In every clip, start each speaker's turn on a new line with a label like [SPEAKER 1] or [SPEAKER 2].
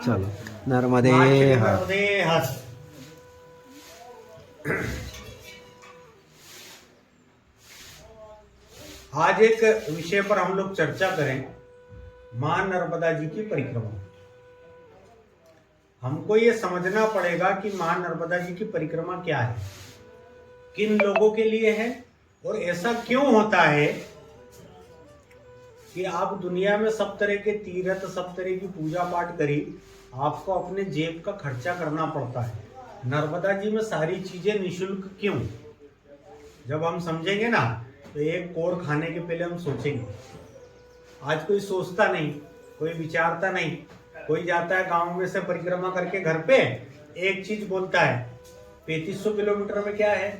[SPEAKER 1] चलो नर्मदे हर।
[SPEAKER 2] नर्मदे हर। आज एक विषय पर हम लोग चर्चा करें, मां नर्मदा जी की परिक्रमा। हमको ये समझना पड़ेगा कि मां नर्मदा जी की परिक्रमा क्या है, किन लोगों के लिए है, और ऐसा क्यों होता है कि आप दुनिया में सब तरह के तीर्थ, सब तरह की पूजा पाठ करी, आपको अपने जेब का खर्चा करना पड़ता है। नर्मदा जी में सारी चीजें निशुल्क क्यों? जब हम समझेंगे ना, तो एक कोर खाने के पहले हम सोचेंगे। आज कोई सोचता नहीं, कोई विचारता नहीं। कोई जाता है गांव में से परिक्रमा करके घर पे, एक चीज बोलता है, 3500 किलोमीटर में क्या है,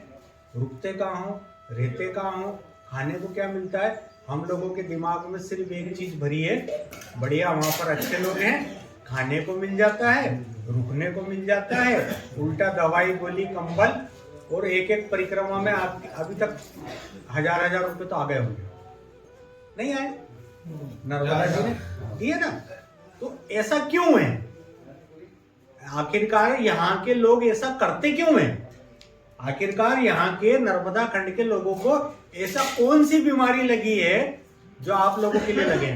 [SPEAKER 2] रुकते कहाँ हो, रहते कहाँ हो, खाने को क्या मिलता है। हम लोगों के दिमाग में सिर्फ एक चीज भरी है, बढ़िया वहां पर अच्छे लोग हैं, खाने को मिल जाता है, रुकने को मिल जाता है, उल्टा दवाई गोली कंबल, और एक एक परिक्रमा में आप अभी तक हजार रुपए तो आ गए होंगे, नहीं आए? नर्मदा जी ने दिए ना। तो ऐसा क्यों है? आखिरकार यहाँ के लोग ऐसा करते क्यों हैं? आखिरकार यहाँ के नर्मदा खंड के लोगों को ऐसा कौन सी बीमारी लगी है जो आप लोगों के लिए लगे?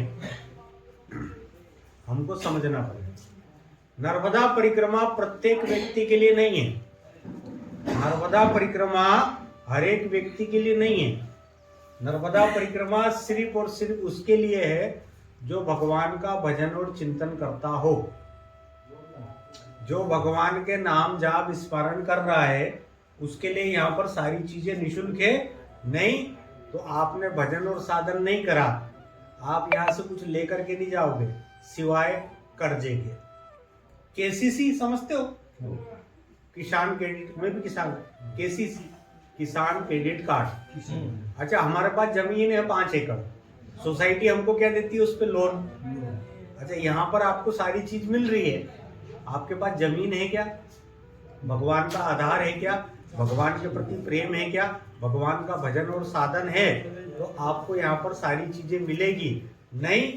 [SPEAKER 2] हमको समझना पड़ेगा। नर्मदा परिक्रमा प्रत्येक व्यक्ति के लिए नहीं है। नर्मदा परिक्रमा हर एक व्यक्ति के लिए नहीं है। नर्मदा परिक्रमा सिर्फ और सिर्फ उसके लिए है जो भगवान का भजन और चिंतन करता हो, जो भगवान के नाम जाप स्मरण कर रहा है, उसके लिए यहाँ पर सारी चीजें निशुल्क है। नहीं तो आपने भजन और साधन नहीं करा, आप यहाँ से कुछ लेकर के नहीं जाओगे सिवाय कर्जे के। केसीसी समझते हो? किसान क्रेडिट में भी किसान, केसीसी किसान क्रेडिट कार्ड। अच्छा, हमारे पास जमीन है 5 एकड़, सोसाइटी हमको क्या देती है, उस पे लोन। अच्छा, यहाँ पर आपको सारी चीज मिल रही है, आपके पास जमीन है क्या? भगवान का आधार है क्या? भगवान के प्रति प्रेम है क्या? भगवान का भजन और साधन है तो आपको यहाँ पर सारी चीजें मिलेगी। नहीं,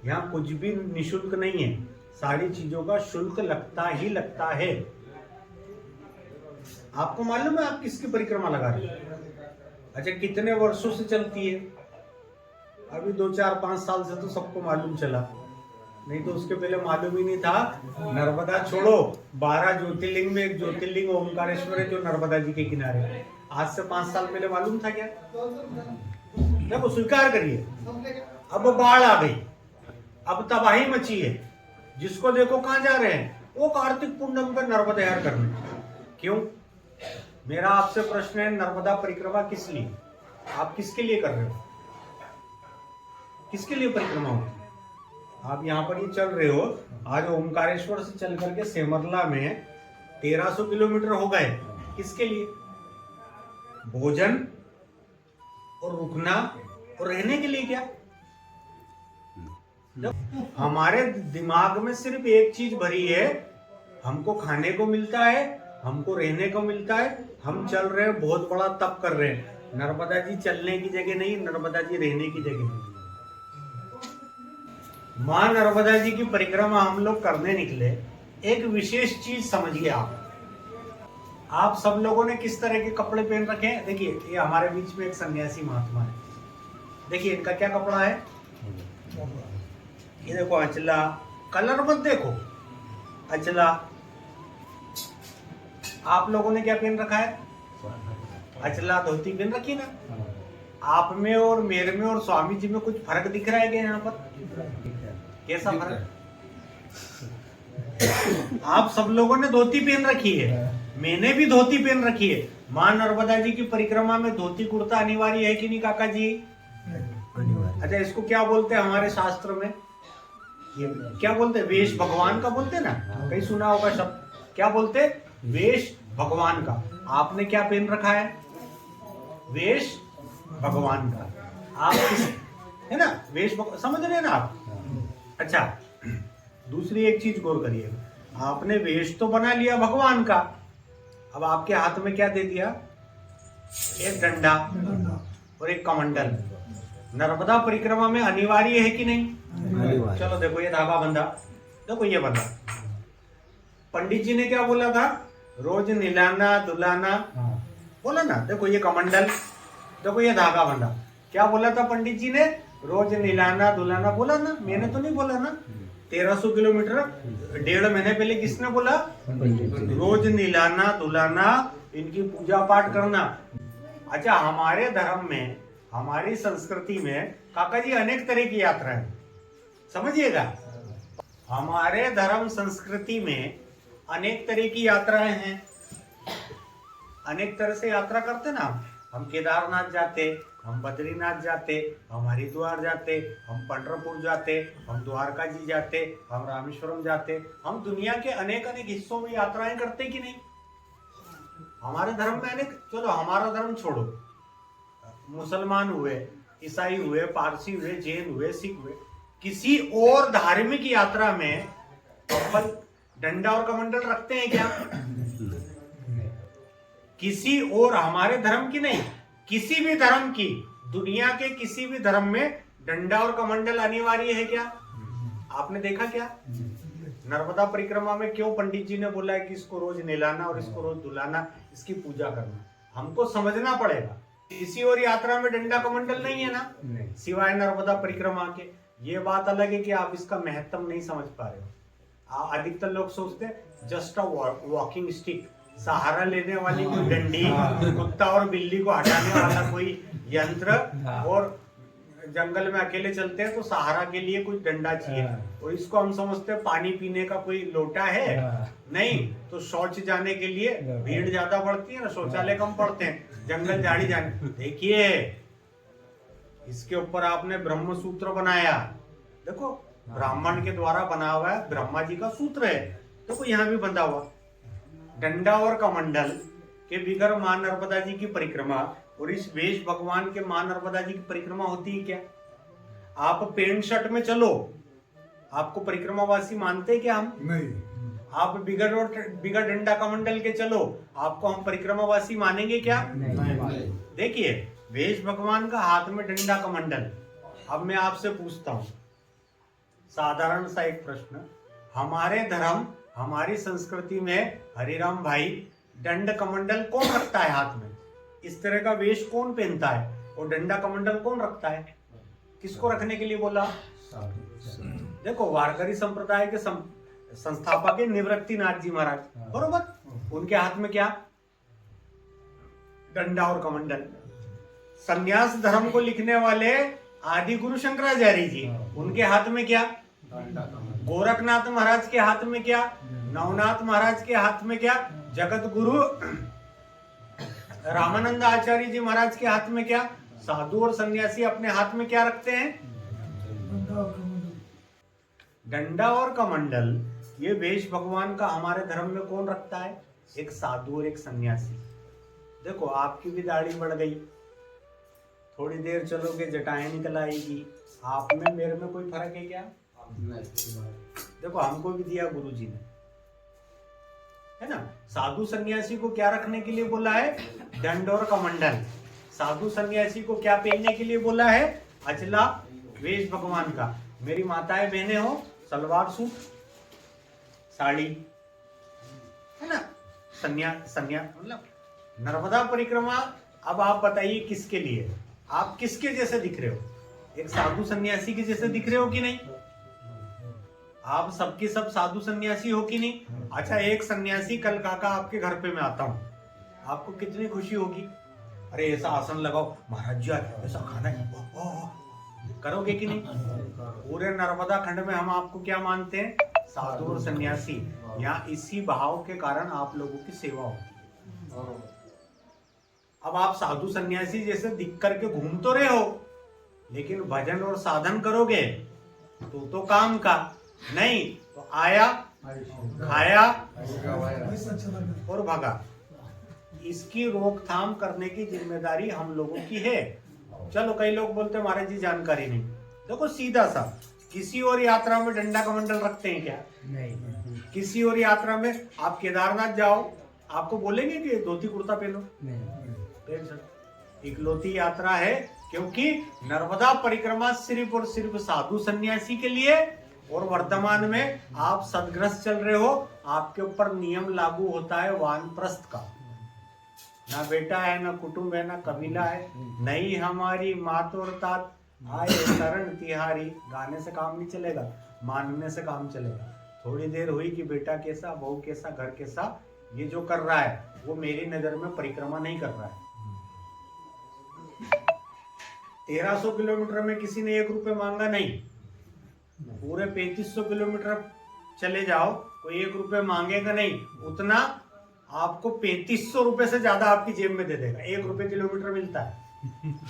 [SPEAKER 2] यहाँ कुछ भी निशुल्क नहीं है, सारी चीजों का शुल्क लगता ही लगता है। आपको मालूम है आप किसकी परिक्रमा लगा रहे हैं? अच्छा, कितने वर्षों से चलती है? अभी 2-4-5 साल से तो सबको मालूम चला, नहीं तो उसके पहले मालूम ही नहीं था। नर्मदा छोड़ो, 12 ज्योतिर्लिंग में एक ज्योतिर्लिंग ओमकारेश्वर है जो नर्मदा जी के किनारे है। आज से 5 साल पहले मालूम था क्या? देखो, स्वीकार करिए, अब बाढ़ आ गई, अब तबाही मची है, जिसको देखो कहां जा रहे हैं, वो कार्तिक पूर्णिमा पर नर्मदा हर करने। क्यों? मेरा आपसे प्रश्न है, नर्मदा परिक्रमा किस लिए? आप किसके लिए कर रहे हो? किसके लिए परिक्रमा होती है? आप यहाँ पर ही चल रहे हो, आज ओमकारेश्वर से चल करके सेमरला में 1300 किलोमीटर हो गए। किसके लिए? भोजन और रुकना और रहने के लिए क्या? जब हमारे दिमाग में सिर्फ एक चीज भरी है, हमको खाने को मिलता है, हमको रहने को मिलता है, हम चल रहे हैं, बहुत बड़ा तप कर रहे हैं। नर्मदा जी चलने की जगह नहीं, नर्मदा जी रहने की जगह नहीं। मां नर्मदा जी की परिक्रमा हम लोग करने निकले, एक विशेष चीज समझिए आप सब लोगों ने किस तरह के कपड़े पहन रखे हैं? देखिए, ये हमारे बीच में एक सन्यासी महात्मा है, देखिए इनका क्या कपड़ा है, ये देखो अचला, कलर मत देखो, अचला। आप लोगों ने क्या पहन रखा है? अचला धोती पहन रखी ना। आप में और मेरे में और स्वामी जी में कुछ फर्क दिख रहा है क्या यहाँ पर? कैसा फर्क? आप सब लोगों ने धोती पहन रखी है, मैंने भी धोती पहन रखी है। मां नर्मदा जी की परिक्रमा में धोती कुर्ता अनिवार्य है कि नहीं काका जी? अच्छा, इसको क्या बोलते हैं हमारे शास्त्र में? ये क्या बोलते हैं? वेश भगवान का बोलते हैं ना, कहीं सुना होगा शब्द, क्या बोलते हैं? वेश भगवान का। आपने क्या पहन रखा है? वेश भगवान का। आप किस है ना, वेश समझ रहे हैं ना आप? अच्छा, दूसरी एक चीज गौर करिए, आपने वेश तो बना लिया भगवान का, अब आपके हाथ में क्या दे दिया? एक डंडा और एक कमंडल। नर्मदा परिक्रमा में अनिवार्य है कि नहीं? चलो देखो, ये धागा बंधा, देखो ये बंधा, पंडित जी ने क्या बोला था? रोज निलाना दुलाना, बोला ना। देखो ये कमंडल, देखो ये धागा बंधा, क्या बोला था पंडित जी ने? रोज निलाना दुलाना बोला ना, मैंने तो नहीं बोला ना। 1300 किलोमीटर 1.5 महीने पहले किसने बोला? रोज निलाना दुलाना, इनकी पूजा पाठ करना। अच्छा, हमारे धर्म में, हमारी संस्कृति में काका जी अनेक तरह की यात्राएं, समझिएगा, हमारे धर्म संस्कृति में अनेक तरह की यात्राएं हैं। अनेक तरह से यात्रा करते ना, हम केदारनाथ जाते, हम बद्रीनाथ जाते, हम हरिद्वार जाते, हम पंढरपुर जाते, हम द्वारका जी जाते, हम रामेश्वरम जाते, हम दुनिया के अनेक अनेक हिस्सों में यात्राएं करते कि नहीं? हमारे धर्म में अनेक, चलो हमारा धर्म छोड़ो, मुसलमान हुए, ईसाई हुए, पारसी हुए, जैन हुए, सिख हुए, किसी और धार्मिक यात्रा में अपन डंडा और कमंडल रखते हैं क्या? किसी और, हमारे धर्म की नहीं, किसी भी धर्म की, दुनिया के किसी भी धर्म में डंडा और कमंडल अनिवार्य है क्या? आपने देखा क्या? नर्मदा परिक्रमा में क्यों पंडित जी ने बोला है कि इसको रोज नहलाना और इसको रोज धुलाना, इसकी पूजा करना? हमको समझना पड़ेगा। किसी और यात्रा में डंडा कमंडल नहीं है ना, सिवाय नर्मदा परिक्रमा के। ये बात अलग है कि आप इसका महत्व नहीं समझ पा रहे हो। अधिकतर लोग सोचते हैं जस्ट अ वॉकिंग स्टिक, सहारा लेने वाली कोई डंडी, कुत्ता और बिल्ली को हटाने वाला कोई यंत्र, और जंगल में अकेले चलते हैं तो सहारा के लिए कोई डंडा चाहिए, और इसको हम समझते हैं पानी पीने का कोई लोटा है। नहीं तो शौच जाने के लिए भीड़ ज्यादा बढ़ती है ना, शौचालय कम पड़ते हैं, जंगल झाड़ी जाने। देखिए इसके ऊपर आपने ब्रह्म सूत्र बनाया, देखो ब्राह्मण के द्वारा बना हुआ है, ब्रह्मा जी का सूत्र है, देखो यहाँ भी बंधा हुआ। डंडा और कमंडल के बिगर मां नर्मदा जी की परिक्रमा, और इस वेश भगवान के मां नर्मदा जी की परिक्रमा होती है क्या? आप पेंट शर्ट में चलो, आपको परिक्रमावासी मानते हैं क्या? हम नहीं। आप बिगर डंडा कमंडल के चलो, आपको हम परिक्रमावासी मानेंगे क्या? नहीं। देखिए वेश भगवान का, हाथ में डंडा कमंडल। अब मैं आपसे पूछता हूं साधारण सा एक प्रश्न, हमारे धर्म, हमारी संस्कृति में हरिराम भाई दंड कमंडल कौन रखता है हाथ में? इस तरह का वेश कौन पहनता है? और डंडा कमंडल कौन रखता है? किसको रखने के लिए बोला? देखो वारकरी संप्रदाय के संस्थापक है निवृत्तिनाथ जी महाराज, बरोबर, उनके हाथ में क्या? डंडा और कमंडल। संन्यास धर्म को लिखने वाले आदि गुरु शंकराचार्य जी, उनके हाथ में क्या? गोरखनाथ महाराज के हाथ में क्या? नवनाथ महाराज के हाथ में क्या? जगत गुरु रामानंद आचार्य जी महाराज के हाथ में क्या? साधु और सन्यासी अपने हाथ में क्या रखते हैं? डंडा और कमंडल। ये वेश भगवान का हमारे धर्म में कौन रखता है? एक साधु और एक सन्यासी। देखो आपकी भी दाढ़ी बढ़ गई, थोड़ी देर चलोगे जटाएं निकल आएगी, आप में मेरे में कोई फर्क है क्या? देखो हमको भी दिया गुरु जी ने, है ना। साधु सन्यासी को क्या रखने के लिए बोला है? दंड और कमंडल। साधु सन्यासी को क्या पहनने के लिए बोला है? अचला वेश भगवान का। मेरी माताएं बहनें हो, सलवार सूट साड़ी, है ना, सन्यास मतलब नर्मदा परिक्रमा। अब आप बताइए किसके लिए? आप किसके जैसे दिख रहे हो? एक साधु सन्यासी के जैसे दिख रहे हो कि नहीं? आप सबके सब साधु सन्यासी हो कि नहीं? अच्छा एक सन्यासी कल काका आपके घर पे मैं आता हूँ, आपको कितनी खुशी होगी? अरे ऐसा आसन लगाओ महाराज जी, ऐसा खाना है, करोगे कि नहीं? पूरे नर्मदा खंड में हम आपको क्या मानते हैं? साधु और सन्यासी। यहाँ इसी भाव के कारण आप लोगों की सेवा होती है। अब आप साधु सन्यासी जैसे दिख करके घूम तो रहे हो, लेकिन भजन और साधन करोगे तो काम का नहीं, तो आया खाया और भगा। इसकी रोकथाम करने की जिम्मेदारी हम लोगों की है। चलो कई लोग बोलते हैं महाराज जी जानकारी नहीं। देखो सीधा सा, किसी और यात्रा में डंडा कमंडल रखते हैं क्या? नहीं। किसी और यात्रा में आप केदारनाथ जाओ, आपको बोलेंगे कि धोती कुर्ता पहनो? नहीं। इकलौती यात्रा है, क्योंकि नर्मदा परिक्रमा सिर्फ और सिर्फ साधु सन्यासी के लिए और वर्तमान में आप सदग्रस्त चल रहे हो, आपके ऊपर नियम लागू होता है वानप्रस्थ का। ना बेटा है, ना कुटुंब है, ना कबीला है, नहीं हमारी मात और तात आए शरण तिहारी। गाने से काम नहीं चलेगा, मानने से काम चलेगा। थोड़ी देर हुई कि बेटा कैसा, बहू कैसा, घर कैसा, ये जो कर रहा है वो मेरी नजर में परिक्रमा नहीं कर रहा है। 1300 किलोमीटर में किसी ने 1 रुपए मांगा नहीं, पूरे 3500 किलोमीटर चले जाओ, कोई 1 रुपए मांगेगा नहीं। उतना आपको 3500 रुपए से ज्यादा आपकी जेब में दे देगा। 1 रुपए किलोमीटर मिलता है।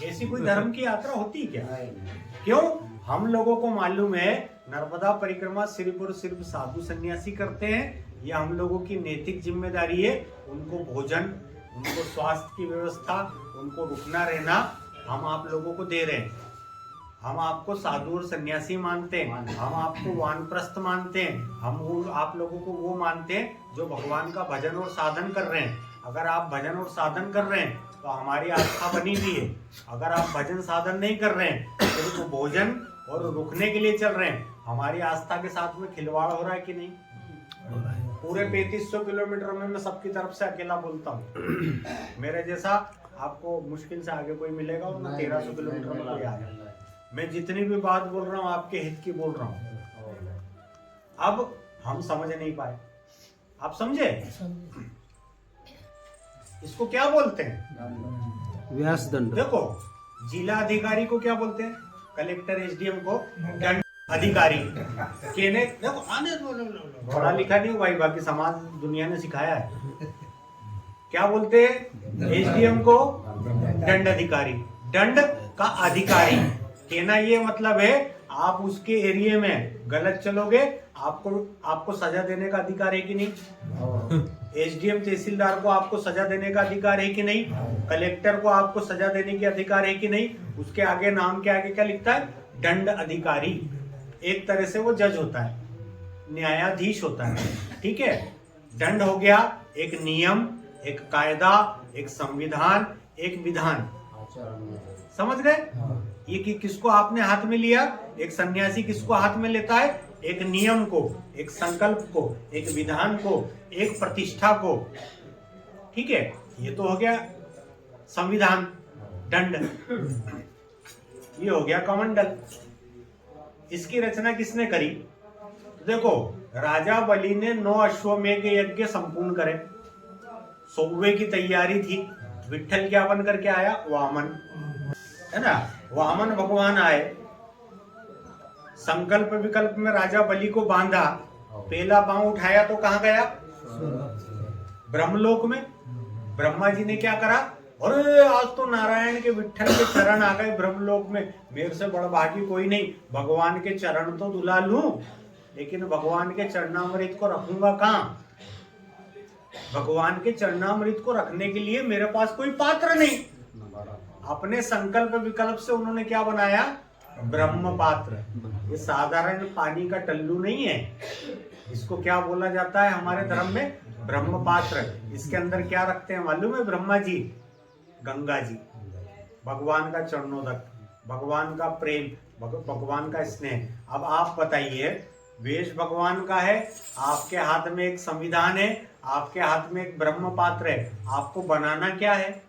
[SPEAKER 2] ऐसी कोई धर्म की यात्रा होती क्या? क्यों? हम लोगों को मालूम है नर्मदा परिक्रमा सिर्फ और सिर्फ साधु सन्यासी करते हैं। ये हम लोगों की नैतिक जिम्मेदारी है। उनको भोजन, उनको स्वास्थ्य की व्यवस्था, उनको रुकना रहना हम आप लोगों को दे रहे हैं। हम आपको साधु और सन्यासी मानते हैं, हम आपको वानप्रस्थ मानते हैं, हम आप लोगों को वो मानते हैं जो भगवान का भजन और साधन कर रहे हैं। अगर आप भजन और साधन कर रहे हैं तो हमारी आस्था बनी हुई है। अगर आप भजन साधन नहीं कर रहे हैं, सिर्फ तो भोजन और रुकने के लिए चल रहे हैं, हमारी आस्था के साथ में खिलवाड़ हो रहा है कि नहीं? पूरे 3500 किलोमीटर में मैं सबकी तरफ से अकेला बोलता हूँ। मेरे जैसा आपको मुश्किल से आगे कोई मिलेगा और ना 1300 किलोमीटर में कोई आएगा। मैं जितनी भी बात बोल रहा हूँ आपके हित की बोल रहा हूँ। अब हम समझ नहीं पाए, आप समझे? इसको क्या बोलते हैं?
[SPEAKER 1] व्यास दंड।
[SPEAKER 2] देखो, जिला अधिकारी को क्या बोलते हैं? कलेक्टर, एसडीएम को दंड अधिकारी। कहने देखो, आने पढ़ा लिखा नहीं हूँ भाई, बाकी समाज दुनिया ने सिखाया है। क्या बोलते हैं? एसडीएम को दंड अधिकारी, दंड का अधिकारी। कहना ये मतलब है आप उसके एरिया में गलत चलोगे, आपको सजा देने का अधिकार है कि नहीं? एसडीएम तहसीलदार को आपको सजा देने का अधिकार है कि नहीं? कलेक्टर को आपको सजा देने की अधिकार है कि नहीं? उसके आगे नाम के आगे क्या लिखता है? दंड अधिकारी। एक तरह से वो जज होता है, न्यायाधीश होता है। ठीक है, दंड हो गया एक नियम, एक कायदा, एक संविधान, एक विधान। समझ गए? ये कि किसको आपने हाथ में लिया? एक सन्यासी किसको हाथ में लेता है? एक नियम को, एक संकल्प को, एक विधान को, एक प्रतिष्ठा को। ठीक है, ये तो हो गया संविधान, दंड। ये हो गया कमंडल। इसकी रचना किसने करी? तो देखो, राजा बलि ने 9 अश्वमेघ यज्ञ संपूर्ण करे, 100वें की तैयारी थी। विट्ठल क्या बन करके आया? वामन, है ना? वामन भगवान आए, संकल्प विकल्प में राजा बलि को बांधा, पहला पांव उठाया तो कहां गया? ब्रह्मलोक में। ब्रह्मा जी ने क्या करा? अरे आज तो नारायण के विट्ठल के चरण आ गए ब्रह्मलोक में, मेरे से बड़ा भागी कोई नहीं। भगवान के चरण तो दुला लूं, लेकिन भगवान के चरणामृत को रखूंगा कहां? भगवान के चरणामृत को रखने के लिए मेरे पास कोई पात्र नहीं। अपने संकल्प विकल्प से उन्होंने क्या बनाया? ब्रह्म पात्र। ये साधारण पानी का टल्लू नहीं है, इसको क्या बोला जाता है हमारे धर्म में? ब्रह्म पात्र। इसके अंदर क्या रखते हैं मालूम है? ब्रह्मा जी, गंगा जी, भगवान का चरणोदक, भगवान का प्रेम, भगवान का स्नेह। अब आप बताइए, वेश भगवान का है, आपके हाथ में एक संविधान है, आपके हाथ में एक ब्रह्म पात्र है, आपको बनाना क्या है?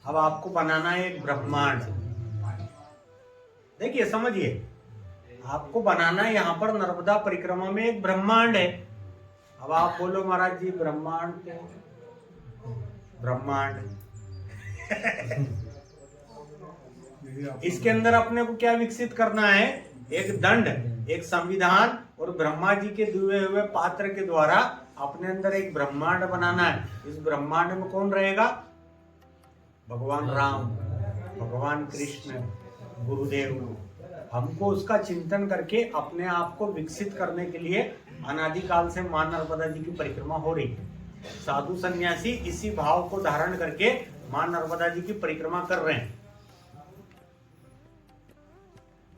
[SPEAKER 2] अब आपको बनाना है एक ब्रह्मांड। देखिए, समझिए, आपको बनाना है यहाँ पर नर्मदा परिक्रमा में एक ब्रह्मांड है। अब आप बोलो महाराज जी ब्रह्मांड तो ब्रह्मांड इसके अंदर अपने को क्या विकसित करना है? एक दंड, एक संविधान और ब्रह्मा जी के दिए हुए पात्र के द्वारा अपने अंदर एक ब्रह्मांड बनाना है। इस ब्रह्मांड में कौन रहेगा? भगवान राम, भगवान कृष्ण, गुरुदेव। हमको उसका चिंतन करके अपने आप को विकसित करने के लिए अनादिकाल से मां नर्मदा जी की परिक्रमा हो रही है। साधु सन्यासी इसी भाव को धारण करके मां नर्मदा जी की परिक्रमा कर रहे हैं।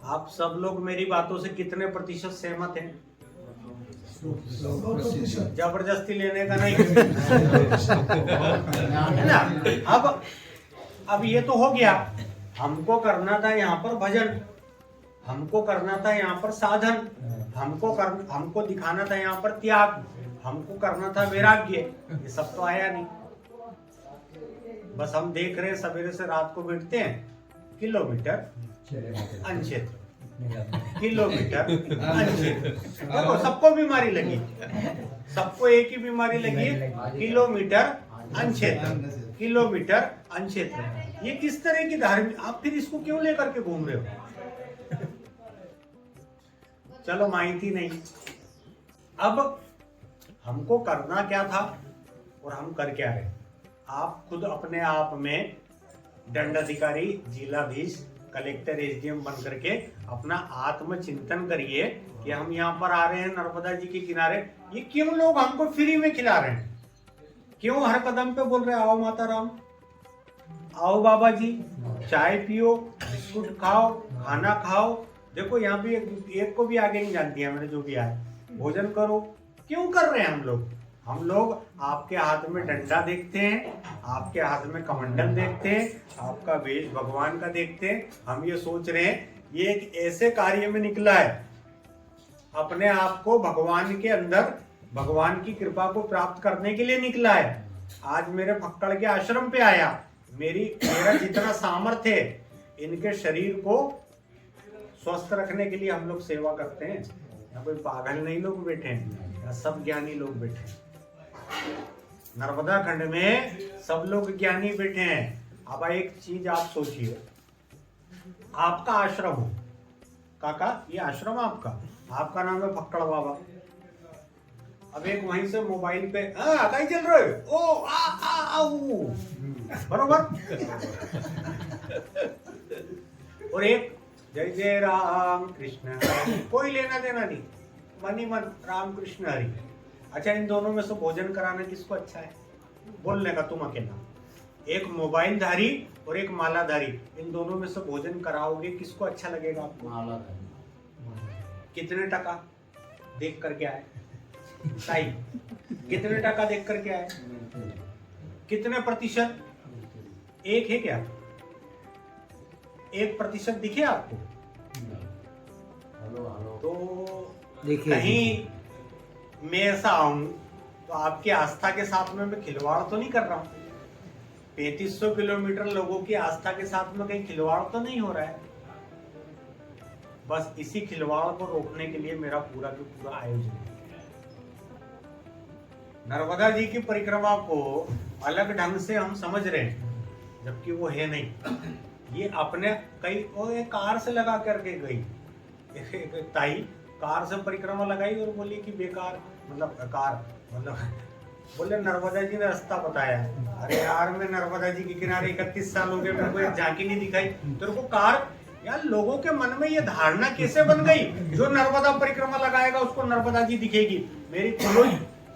[SPEAKER 2] आप सब लोग मेरी बातों से कितने प्रतिशत सहमत हैं? जबरदस्ती लेने का नहीं है ना। अब ये तो हो गया, हमको करना था यहाँ पर भजन। हमको करना था यहाँ पर साधन, हमको दिखाना था यहाँ पर त्याग, हमको करना था वैराग्य। ये सब तो आया नहीं। बस हम देख रहे हैं, सवेरे से रात को बैठते हैं, किलोमीटर अनक्षेत्र, किलोमीटर अनक्षेत्र। देखो सबको बीमारी लगी, सबको एक ही बीमारी लगी, किलोमीटर अनक्षेत्र, किलोमीटर अनक्षेत्र। ये किस तरह की धार्मिक, आप फिर इसको क्यों लेकर के घूम रहे हो? चलो माहिती नहीं। अब हमको करना क्या था और हम कर क्या रहे? आप खुद अपने आप में दंडाधिकारी, जिलाधीश, कलेक्टर, एसडीएम बन करके अपना आत्मचिंतन करिए कि हम यहाँ पर आ रहे हैं नर्मदा जी के किनारे, ये क्यों लोग हमको फ्री में खिला रहे हैं? क्यों हर कदम पे बोल रहे हैं आओ माता राम, आओ बाबा जी, चाय पियो, बिस्कुट खाओ, खाना खाओ। देखो यहाँ भी एक को भी आगे नहीं जानती है मैंने, जो भी आया भोजन करो। क्यों कर रहे हैं हम लोग? हम लोग आपके हाथ में डंडा देखते हैं, आपके हाथ में कमंडल देखते हैं, आपका वेश भगवान का देखते हैं। हम ये सोच रहे हैं ये एक ऐसे कार्य में निकला है, अपने आप को भगवान के अंदर, भगवान की कृपा को प्राप्त करने के लिए निकला है। आज मेरे फक्कड़ के आश्रम पे आया, मेरा जितना सामर्थ्य है, इनके शरीर को स्वस्थ रखने के लिए हम लोग सेवा करते हैं। यहाँ कोई पागल नहीं लोग बैठे हैं, यहाँ सब ज्ञानी लोग बैठे हैं। नर्मदा खंड में सब लोग ज्ञानी बैठे हैं। अब एक चीज आप सोचिए, आपका आश्रम हो, काका ये आश्रम आपका नाम है फक्कड़ बाबा। अब एक वहीं से मोबाइल पे कहीं चल रहे हो, ओ आ आ आऊ, बरोबर। और एक जय जय राम कृष्ण, कोई लेना देना नहीं, मन ही मन राम कृष्ण हरि। अच्छा, इन दोनों में से भोजन कराना किसको अच्छा है? बोलने का तुम अकेला। एक मोबाइल धारी और एक मालाधारी, इन दोनों में से भोजन कराओगे, किसको अच्छा लगेगा आपको? मालाधारी। कितने टका देख करके आए? ताई कितने टका देख करके आए? कितने प्रतिशत? एक है क्या? 1% दिखे आपको? तो कहीं मैं ऐसा आऊं तो आपकी आस्था के साथ में मैं खिलवाड़ तो नहीं कर रहा हूं? 3500 किलोमीटर लोगों की आस्था के साथ में कहीं खिलवाड़ तो नहीं हो रहा है? बस इसी खिलवाड़ को रोकने के लिए मेरा पूरा का पूरा आयोजन है। नर्मदा जी की परिक्रमा को अलग ढंग से हम समझ रहे हैं, जबकि वो है नहीं। ये अपने कई कार से लगा करके गई, ताई कार से परिक्रमा लगाई और बोली कि बेकार, मतलब बोले नर्मदा जी ने रास्ता बताया। अरे यार, मैं नर्मदा जी के किनारे 31 साल हो गए, मेरे को एक झांकी नहीं दिखाई, तेरे को कार? यार लोगों के मन में ये धारणा कैसे बन गई, जो नर्मदा परिक्रमा लगाएगा उसको नर्मदा जी दिखेगी। मेरी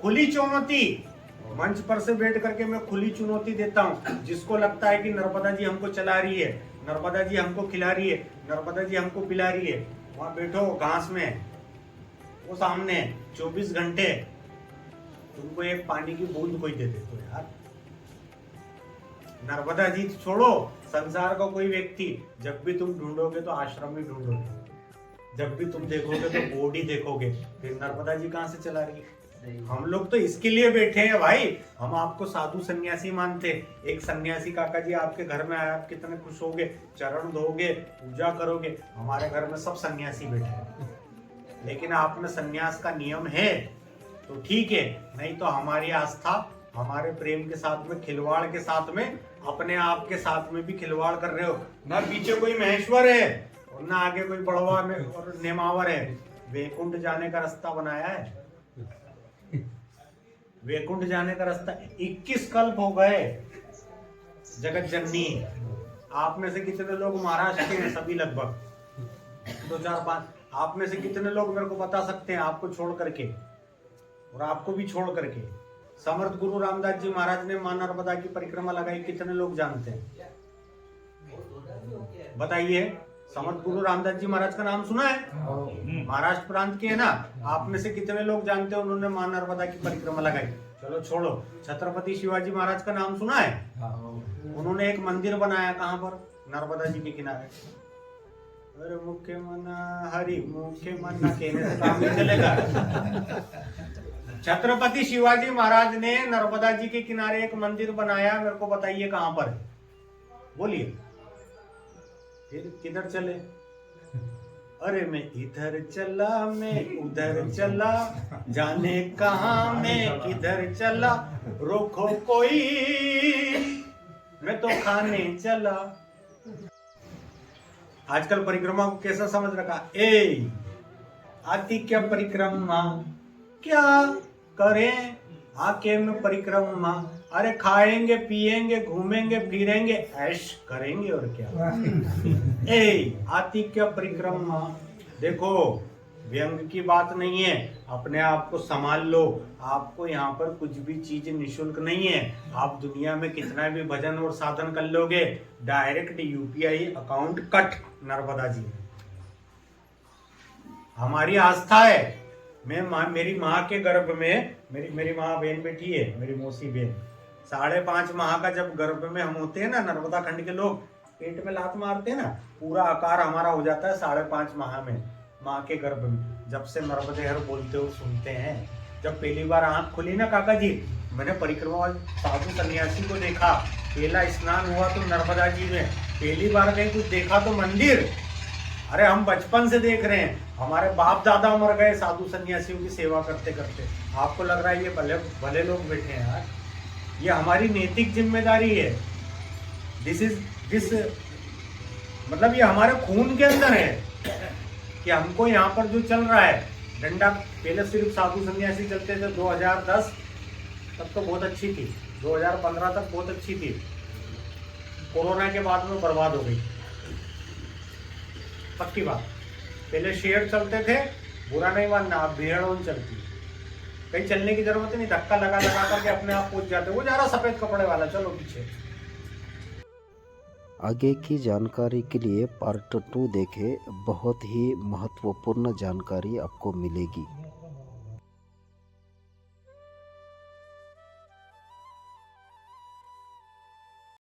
[SPEAKER 2] खुली चुनौती, मंच पर से बैठ करके मैं खुली चुनौती देता हूँ। जिसको लगता है कि नर्मदा जी हमको चला रही है, नर्मदा जी हमको खिला रही है, नर्मदा जी हमको पिला रही है, वहां बैठो घास में, वो सामने 24 घंटे तुमको एक पानी की बूंद कोई दे दे तो यार। नर्मदा जी छोड़ो, संसार का कोई व्यक्ति, जब भी तुम ढूंढोगे तो आश्रम में ढूंढोगे, जब भी तुम देखोगे तो बॉडी देखोगे, फिर नर्मदा जी कहाँ से चला रही है? हम लोग तो इसके लिए बैठे हैं भाई, हम आपको साधु सन्यासी मानते। एक सन्यासी काका जी आपके घर में आए, आप कितने खुश होगे, चरण धोगे, पूजा करोगे। हमारे घर में सब सन्यासी बैठे हैं, लेकिन आप में सन्यास का नियम है तो ठीक है, नहीं तो हमारी आस्था, हमारे प्रेम के साथ में खिलवाड़ के साथ में, अपने आप के साथ में भी खिलवाड़ कर रहे हो। ना पीछे कोई महेश्वर है और ना आगे कोई बड़वा में और नेमावर है। वैकुंठ जाने का रास्ता बनाया है, वैकुंठ जाने का रास्ता 21 कल्प हो गए। जगत जननी, आप में से कितने लोग महाराष्ट्र के हैं? सभी लगभग 2 4 5। आप में से कितने लोग मेरे को बता सकते हैं, आपको छोड़ करके और आपको भी छोड़ करके? समर्थ गुरु रामदास जी महाराज ने मां नर्मदा की परिक्रमा लगाई, कितने लोग जानते हैं? बताइए। समर्थ गुरु रामदास जी महाराज का नाम सुना है? महाराष्ट्र प्रांत के है ना। आप में से कितने लोग जानते हैं उन्होंने मां नर्मदा की परिक्रमा लगाई? चलो छोड़ो। छत्रपति शिवाजी महाराज का नाम सुना है? उन्होंने एक मंदिर बनाया, कहां पर? नर्मदा जी के किनारे। अरे मुख्य मना हरि मुख्य मना कहने से काम नहीं चलेगा। छत्रपति शिवाजी महाराज ने नर्मदा जी के किनारे एक मंदिर बनाया, मेरे को बताइए कहां पर है, बोलिए। फिर किधर चले? अरे मैं इधर चला मैं उधर चला, जाने कहां मैं किधर चला, रोको कोई मैं तो खाने चला। आजकल परिक्रमा को कैसा समझ रखा? ए आती क्या परिक्रमा, क्या करें आके में परिक्रमा, अरे खाएंगे पिएंगे घूमेंगे फिरेंगे ऐश करेंगे और क्या। ए आती क्या परिक्रमा। देखो व्यंग की बात नहीं है, अपने आप को संभाल लो। आपको यहाँ पर कुछ भी चीज निशुल्क नहीं है। आप दुनिया में कितना भी भजन और साधन कर लोगे, direct UPI account cut Narmada ji में। हमारी आस्था है। मेरी माँ के गर्भ में मेरी माँ बहन बैठी है, मेरी मौसी बहन। 5.5 माह का जब गर्भ में हम होते हैं ना, नर्मदा खंड के लोग पेट में लात मारते हैं ना, पूरा आकार हमारा हो जाता है 5.5 माह में, माँ के गर्भ में। जब से नर्मदे हर बोलते हो सुनते हैं। जब पहली बार आंख खुली ना काका जी, मैंने परिक्रमा साधु सन्यासी को देखा। पहला स्नान हुआ तो नर्मदा जी में, पहली बार कहीं कुछ देखा तो मंदिर। अरे हम बचपन से देख रहे हैं, हमारे बाप दादा मर गए साधु सन्यासियों की सेवा करते करते। आपको लग रहा है ये भले भले लोग बैठे हैं यार। ये हमारी नैतिक जिम्मेदारी है। दिस मतलब ये हमारे खून के अंदर है कि हमको यहाँ पर जो चल रहा है डंडा। पहले सिर्फ साधु सन्यासी चलते थे, 2010 तक तो बहुत अच्छी थी, 2015 तक बहुत अच्छी थी। कोरोना के बाद में बर्बाद हो गई, पक्की बात। पहले शेर चलते थे, बुरा नहीं मानना, अब भेड़ चलती। कहीं चलने की जरूरत नहीं, धक्का लगा लगा करके अपने आप पहुंच जाते। वो जा रहा सफेद कपड़े वाला, चलो पीछे।
[SPEAKER 1] आगे की जानकारी के लिए पार्ट 2 देखें, बहुत ही महत्वपूर्ण जानकारी आपको मिलेगी।